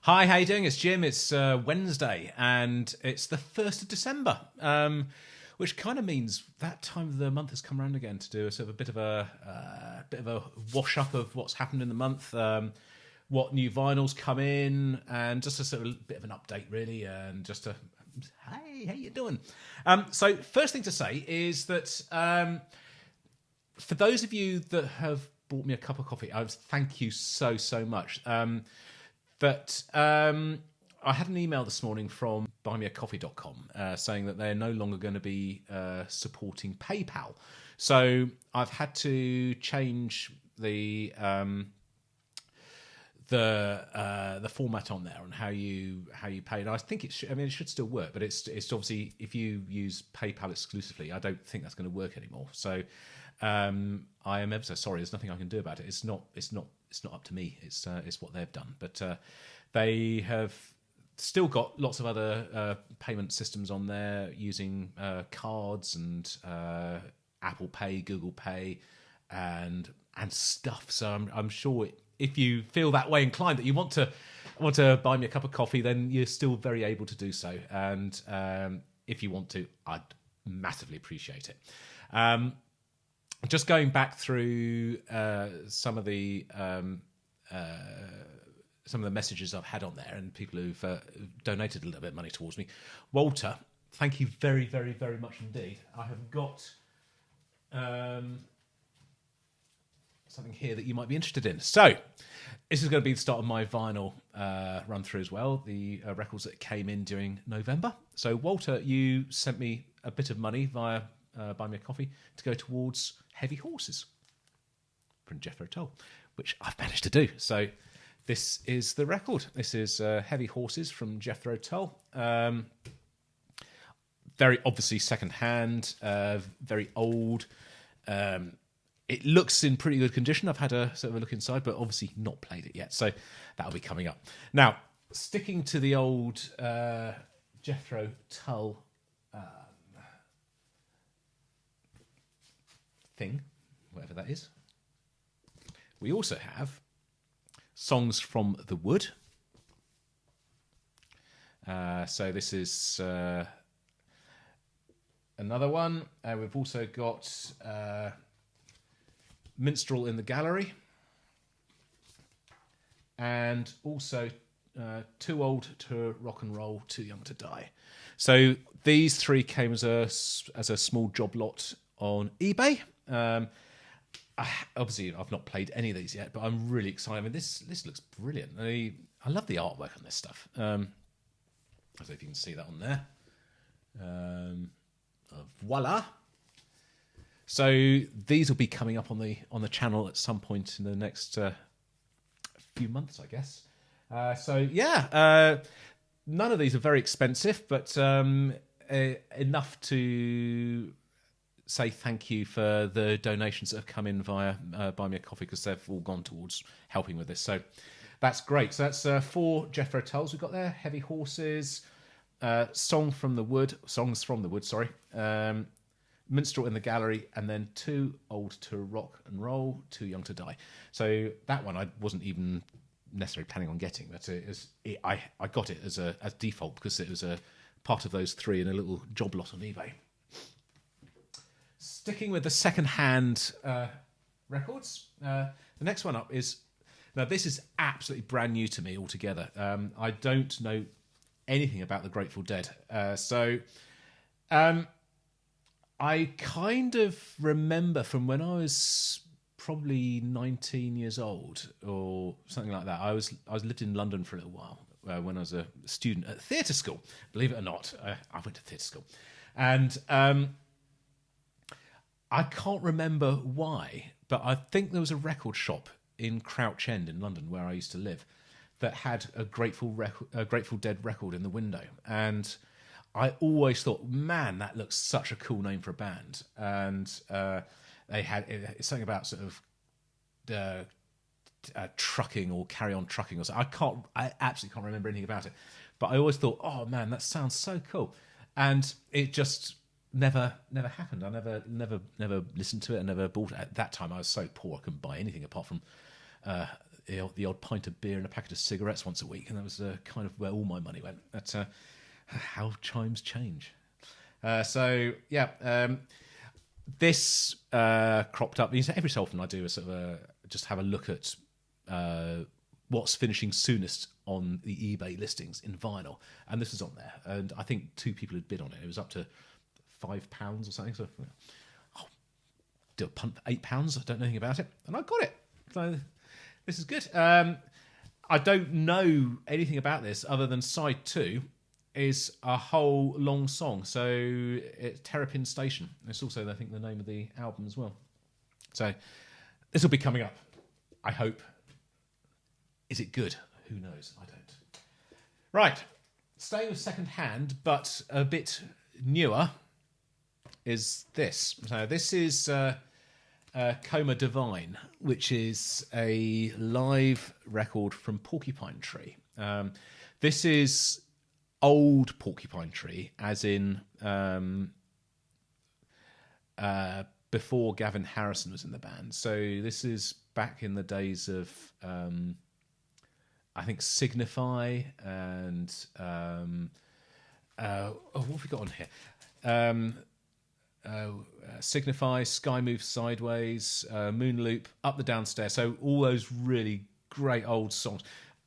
Hi, how you doing? It's Jim. It's Wednesday, and it's the 1st of December, which kind of means that time of the month has come around again to do a sort of a bit of a wash up of what's happened in the month, what new vinyls come in, and just a sort of bit of an update, really, and just a hey, how you doing? So, first thing to say is that for those of you that have bought me a cup of coffee, thank you so much. But I had an email this morning from buymeacoffee.com saying that they're no longer going to be supporting PayPal. So I've had to change the format on there and how you pay. And I think it should. I mean, it should still work, but it's obviously if you use PayPal exclusively, I don't think that's going to work anymore. So I am ever so sorry. There's nothing I can do about it. It's not up to me. It's what they've done. But they have still got lots of other payment systems on there using cards and Apple Pay, Google Pay, and stuff. So I'm sure if you feel that way inclined that you want to buy me a cup of coffee, then you're still very able to do so. And if you want to, I'd massively appreciate it. Just going back through some of the messages I've had on there and people who've donated a little bit of money towards me. Walter, thank you very much indeed. I have got something here that you might be interested in. So this is going to be the start of my vinyl run through as well, the records that came in during November. So Walter, you sent me a bit of money via Buy Me a Coffee to go towards Heavy Horses from Jethro Tull, which I've managed to do. So this is the record. This is Heavy Horses from Jethro Tull. Very obviously second-hand, very old. It looks in pretty good condition. I've had a sort of a look inside, but obviously not played it yet. So that'll be coming up. Now, sticking to the old Jethro Tull thing, whatever that is. We also have Songs from the Wood. So this is another one. We've also got Minstrel in the Gallery. And also Too Old to Rock and Roll, Too Young to Die. So these three came as a small job lot on eBay. Obviously, I've not played any of these yet, but I'm really excited. I mean, this looks brilliant. I love the artwork on this stuff. I don't know if you can see that on there. Voila! So these will be coming up on the channel at some point in the next few months, I guess. None of these are very expensive, but enough to say thank you for the donations that have come in via Buy Me a Coffee, because they've all gone towards helping with this. So that's great. So that's 4 Jethro Tulls we've got there. Heavy Horses, Songs from the Wood, sorry. Minstrel in the Gallery, and then Too Old to Rock and Roll, Too Young to Die. So that one I wasn't even necessarily planning on getting, but I got it as default because it was a part of those 3 in a little job lot on eBay. Sticking with the second-hand records, the next one up is... Now, this is absolutely brand new to me altogether. I don't know anything about the Grateful Dead. I kind of remember from when I was probably 19 years old or something like that. I lived in London for a little while when I was a student at theatre school. Believe it or not, I went to theatre school. And... I can't remember why, but I think there was a record shop in Crouch End in London where I used to live that had a Grateful Dead record in the window. And I always thought, man, that looks such a cool name for a band. And they had it's something about sort of trucking or Carry On Trucking or something. I absolutely can't remember anything about it. But I always thought, oh man, that sounds so cool. And it just... Never happened. I never listened to it. I never bought it. At that time, I was so poor I couldn't buy anything apart from the odd pint of beer and a packet of cigarettes once a week, and that was kind of where all my money went. That's how chimes change. This cropped up. Every so often I do a sort of just have a look at what's finishing soonest on the eBay listings in vinyl, and this is on there. And I think 2 people had bid on it. It was up to £5 or something. So, do a punt for £8. I don't know anything about it, and I got it. So this is good. I don't know anything about this other than side 2 is a whole long song. So it's Terrapin Station. It's also, I think, the name of the album as well. So this will be coming up, I hope. Is it good? Who knows? I don't. Right. Staying with second hand, but a bit newer, is this. So this is Coma Divine, which is a live record from Porcupine Tree. This is old Porcupine Tree, as in before Gavin Harrison was in the band. So this is back in the days of I think Signify and what have we got on here? Signify, Sky Moves Sideways, Moon Loop, Up the Downstairs. So all those really great old songs.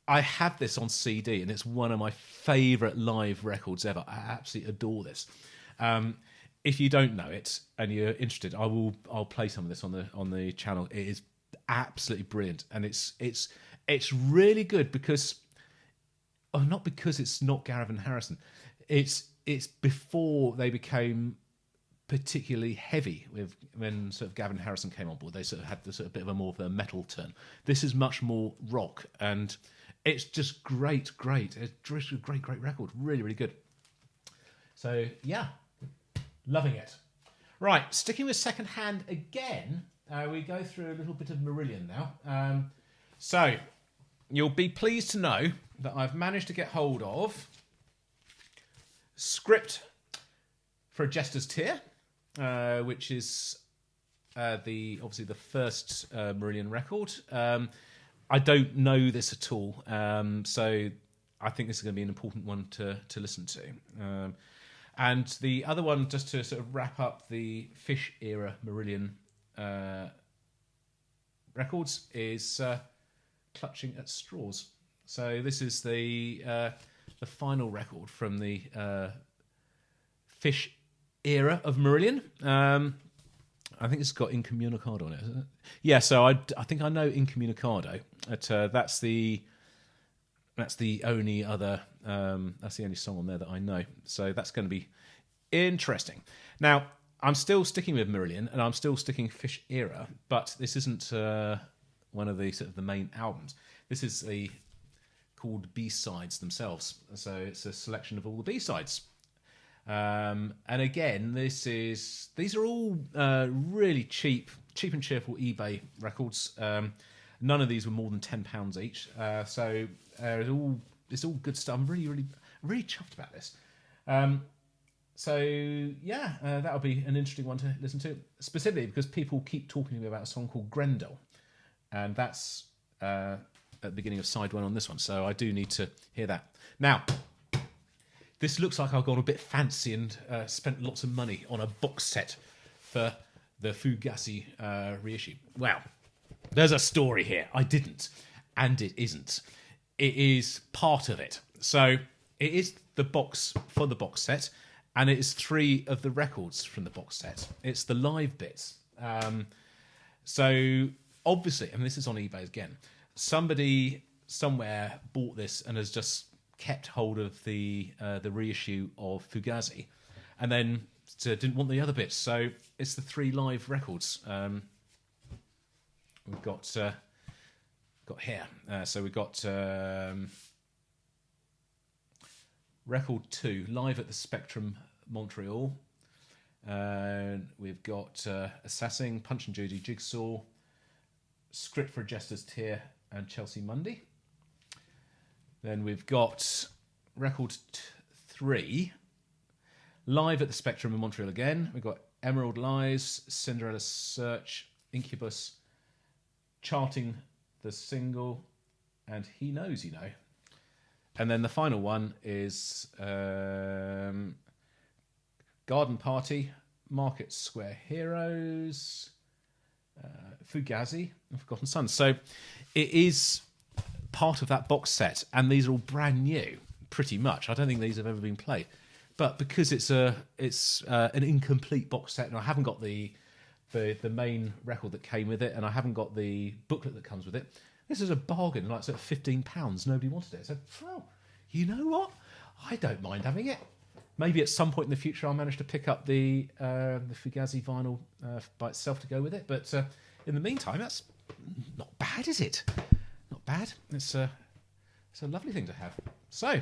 I have this on CD, and it's one of my favourite live records ever. I absolutely adore this. If you don't know it and you're interested, I'll play some of this on the channel. It is absolutely brilliant, and it's really good because, not because it's not Gavin Harrison. It's before they became particularly heavy when sort of Gavin Harrison came on board. They sort of had this sort of bit of a more of a metal turn. This is much more rock, and it's just great. It's just a great record. Really, really good. So yeah, loving it. Right, sticking with second hand again, we go through a little bit of Merlin now. So you'll be pleased to know that I've managed to get hold of Script for a Jester's Tear, which is obviously the first Merlin record. I don't know this at all, so I think this is going to be an important one to listen to. And the other one, just to sort of wrap up the Fish era Merlin records, is Clutching at Straws. So this is the final record from the Fish era of Merlin. I think it's got Incommunicado on it, isn't it? Yeah, so I think I know Incommunicado. That's the only other that's the only song on there that I know. So that's going to be interesting. Now, I'm still sticking with Merlin, and I'm still sticking Fish era, but this isn't one of the sort of the main albums. This is called B-sides themselves. So it's a selection of all the B-sides. And again, these are all really cheap and cheerful eBay records. None of these were more than £10 each. So it's all good stuff. I'm really chuffed about this. That'll be an interesting one to listen to, specifically because people keep talking to me about a song called Grendel, and that's at the beginning of side 1 on this one. So I do need to hear that. Now, this looks like I've gone a bit fancy and spent lots of money on a box set for the Fugazi reissue. Well, there's a story here. I didn't, and it isn't. It is part of it. So it is the box for the box set, and it is 3 of the records from the box set. It's the live bits. So obviously, and this is on eBay again, somebody somewhere bought this and has just kept hold of the reissue of Fugazi, and then didn't want the other bits. So it's the 3 live records we've got here. So we've got record 2 live at the Spectrum Montreal. We've got Assassin, Punch and Judy, Jigsaw, Script for a Jester's Tear, and Chelsea Mundy. Then we've got record 3 live at the Spectrum in Montreal again. We've got Emerald Lies, Cinderella's Search, Incubus, Charting the single, and He Knows You Know. And then the final one is Garden Party, Market Square Heroes, Fugazi, and Forgotten Sons. So it is part of that box set, and these are all brand new, pretty much. I don't think these have ever been played. But because it's an incomplete box set, and I haven't got the main record that came with it, and I haven't got the booklet that comes with it, this is a bargain, like sort of £15. Nobody wanted it. So, well, you know what? I don't mind having it. Maybe at some point in the future I'll manage to pick up the Fugazi vinyl by itself to go with it. But in the meantime, that's not bad, is it? Not bad. It's a lovely thing to have. So,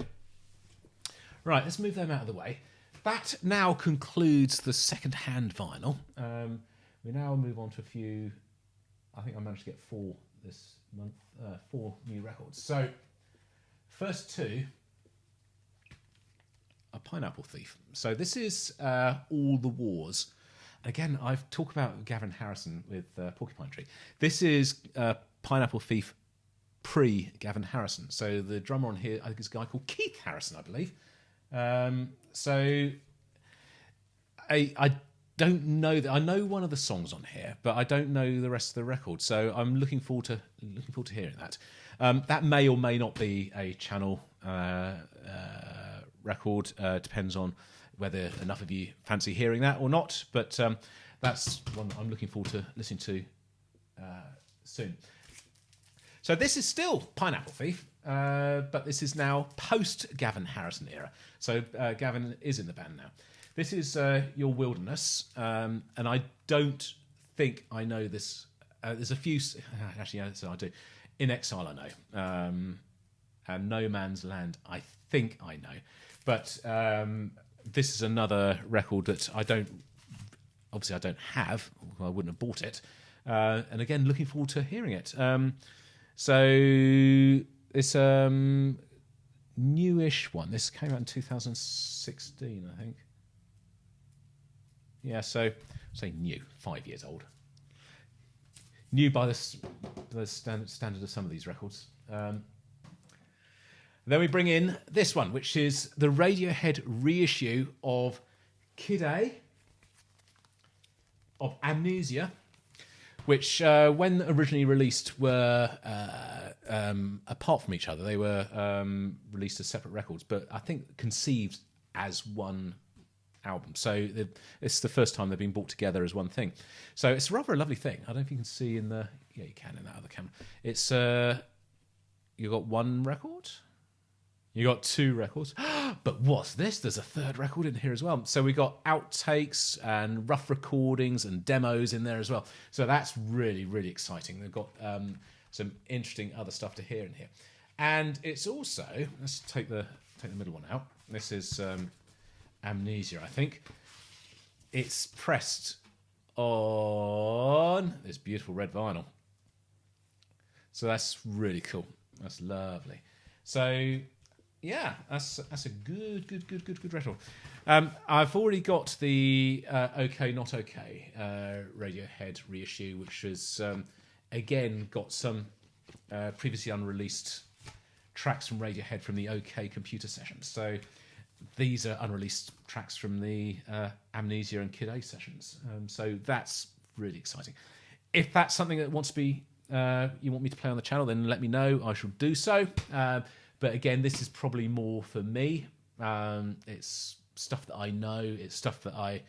right, let's move them out of the way. That now concludes the second-hand vinyl. We now move on to a few. I think I managed to get 4 this month. 4 new records. So, first 2 are Pineapple Thief. So this is All the Wars. Again, I've talked about Gavin Harrison with Porcupine Tree. This is Pineapple Thief pre-Gavin Harrison. So the drummer on here, I think, is a guy called Keith Harrison, I believe. So I don't know that I know one of the songs on here, but I don't know the rest of the record. So I'm looking forward to hearing that. That may or may not be a channel record. Depends on whether enough of you fancy hearing that or not. But that's one I'm looking forward to listening to soon. So this is still Pineapple Thief, but this is now post-Gavin Harrison era. So Gavin is in the band now. This is Your Wilderness, and I don't think I know this. There's a few... Actually, yeah, so I do. In Exile, I know. And No Man's Land, I think I know. But this is another record that I don't have. I wouldn't have bought it. And again, looking forward to hearing it. So it's newish one. This came out in 2016, I think. Yeah, so say new, 5 years old. New by the standard of some of these records. Then we bring in this one, which is the Radiohead reissue of Kid A, of Amnesia, which when originally released were apart from each other. They were released as separate records, but I think conceived as one album. So it's the first time they've been brought together as one thing. So it's rather a lovely thing. I don't know if you can see in the... Yeah, you can in that other camera. It's... you got one record? You got 2 records. But what's this? There's a 3rd record in here as well. So we got outtakes and rough recordings and demos in there as well. So that's really, really exciting. They've got some interesting other stuff to hear in here. And it's also... Let's take the middle one out. This is... Amnesia, I think. It's pressed on this beautiful red vinyl. So that's really cool. That's lovely. So yeah, that's a good record. I've already got the OK Not OK Radiohead reissue, which has again got some previously unreleased tracks from Radiohead from the OK computer sessions. So these are unreleased tracks from the Amnesia and Kid A sessions. So that's really exciting. If that's something that wants to be you want me to play on the channel, then let me know. I shall do so. But again, this is probably more for me. It's stuff that I know. It's stuff that I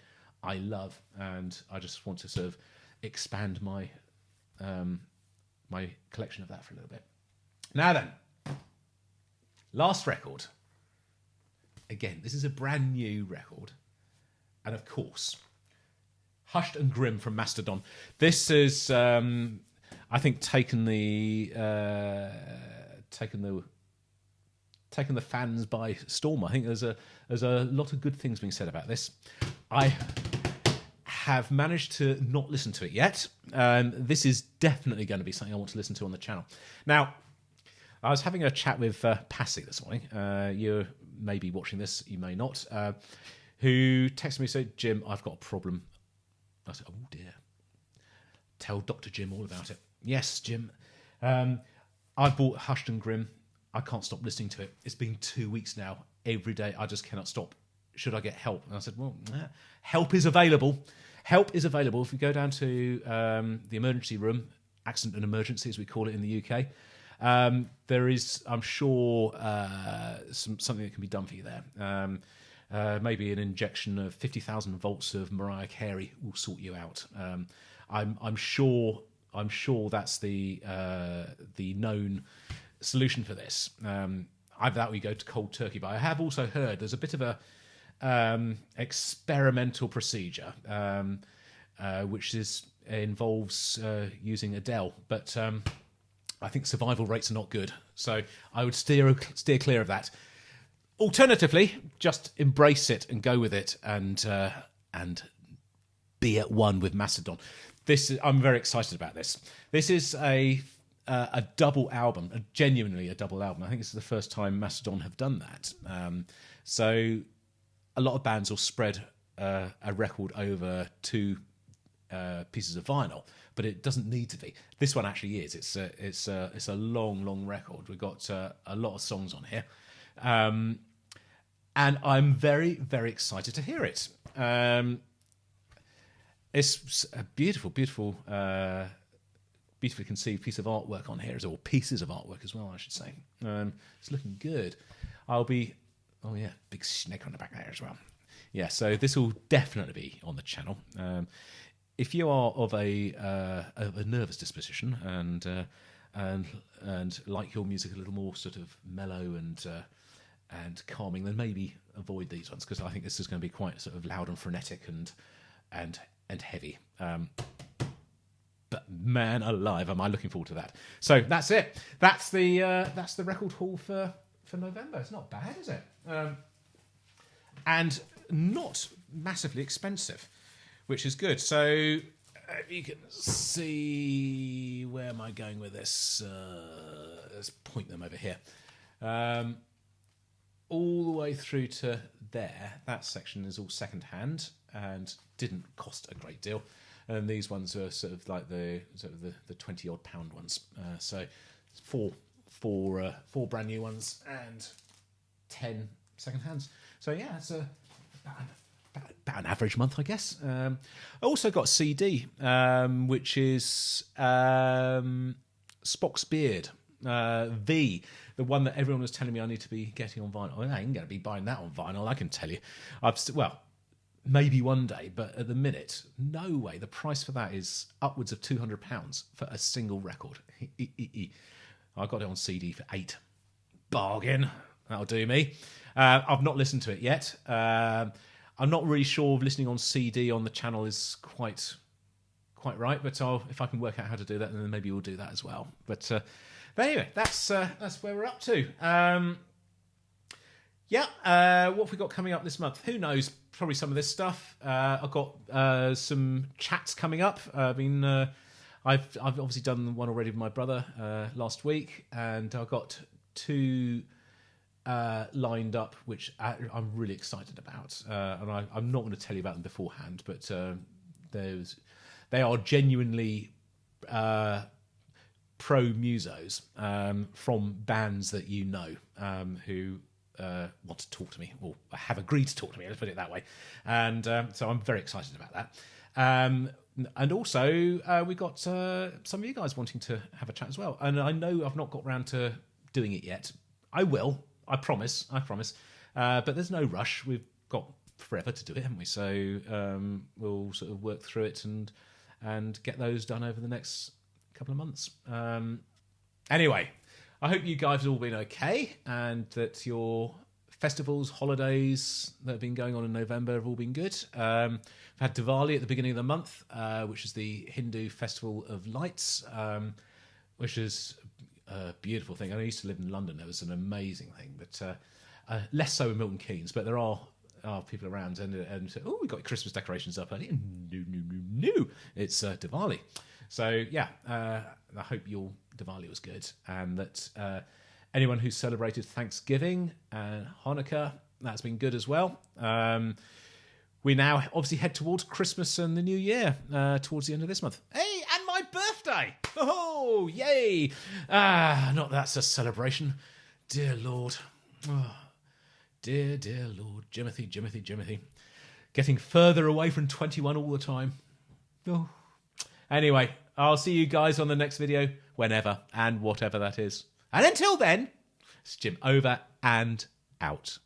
love, and I just want to sort of expand my my collection of that for a little bit. Now then, last record. Again, this is a brand new record. And of course, Hushed and Grim from Mastodon. This is, I think, taken the fans by storm. I think there's a lot of good things being said about this. I have managed to not listen to it yet. This is definitely going to be something I want to listen to on the channel. Now, I was having a chat with Passy this morning. You're maybe watching this, you may not. Who texted me and said, "Jim, I've got a problem." I said, "Oh dear. Tell Dr. Jim all about it." Yes, Jim. I bought Hushed and Grim. I can't stop listening to it. It's been 2 weeks now. Every day, I just cannot stop. Should I get help? And I said, well, help is available. Help is available. If you go down to the emergency room, accident and emergency, as we call it in the UK, there is, I'm sure, something that can be done for you there. Maybe an injection of 50,000 volts of Mariah Carey will sort you out. I'm sure that's the known solution for this. Either that or you go to cold turkey. But I have also heard there's a bit of a experimental procedure which involves using Adele, but I think survival rates are not good, so I would steer clear of that. Alternatively, just embrace it and go with it, and be at one with Mastodon. I'm very excited about this. This is a double album, genuinely a double album. I think this is the first time Mastodon have done that. So a lot of bands will spread a record over two pieces of vinyl, but it doesn't need to be. This one actually is. It's a long record. We've got a lot of songs on here, and I'm very, very excited to hear it. It's a beautifully conceived piece of artwork on here, or pieces of artwork as well, I should say. It's looking good. Big snake on the back there as well. Yeah, so this will definitely be on the channel. If you are of a nervous disposition and like your music a little more sort of mellow and calming, then maybe avoid these ones, because I think this is going to be quite sort of loud and frenetic and heavy. But man alive, am I looking forward to that. So that's it. That's the record haul for November. It's not bad, is it? And not massively expensive, which is good. So you can see, where am I going with this? Let's point them over here. All the way through to there. That section is all second-hand and didn't cost a great deal. And these ones are sort of like the 20-odd pound ones. So four brand new ones and 10 second-hands. So yeah, it's about an average month, I guess. I also got a CD, which is Spock's Beard, the one that everyone was telling me I need to be getting on vinyl. I ain't going to be buying that on vinyl, I can tell you. Maybe one day, but at the minute, no way. The price for that is upwards of £200 for a single record. I got it on CD for £8. Bargain. That'll do me. I've not listened to it yet. I'm not really sure if listening on CD on the channel is quite right, but if I can work out how to do that, then maybe we'll do that as well. But anyway, that's where we're up to. What have we got coming up this month? Who knows? Probably some of this stuff. I've got some chats coming up. I've obviously done one already with my brother last week, and I've got two lined up, which I'm really excited about. And I'm not going to tell you about them beforehand, but they are genuinely pro musos from bands that you know who want to talk to me, or have agreed to talk to me, let's put it that way. And so I'm very excited about that. And also we got some of you guys wanting to have a chat as well. And I know I've not got round to doing it yet. I will. I promise. But there's no rush. We've got forever to do it, haven't we? So we'll sort of work through it and get those done over the next couple of months. Anyway, I hope you guys have all been okay, and that your festivals, holidays that have been going on in November have all been good. We've had Diwali at the beginning of the month, which is the Hindu Festival of Lights, which is a beautiful thing. I used to live in London. It was an amazing thing, but less so in Milton Keynes. But there are people around and say, oh, we've got Christmas decorations up early. No. It's Diwali. So, yeah, I hope your Diwali was good, and that anyone who celebrated Thanksgiving and Hanukkah, that's been good as well. We now obviously head towards Christmas and the New Year towards the end of this month. Hey, and my birthday! birthday! Oh, yay! Ah, not that's a celebration. Dear Lord. Oh, dear Lord. Jimothy. Getting further away from 21 all the time. Oh. Anyway, I'll see you guys on the next video, whenever and whatever that is. And until then, it's Jim over and out.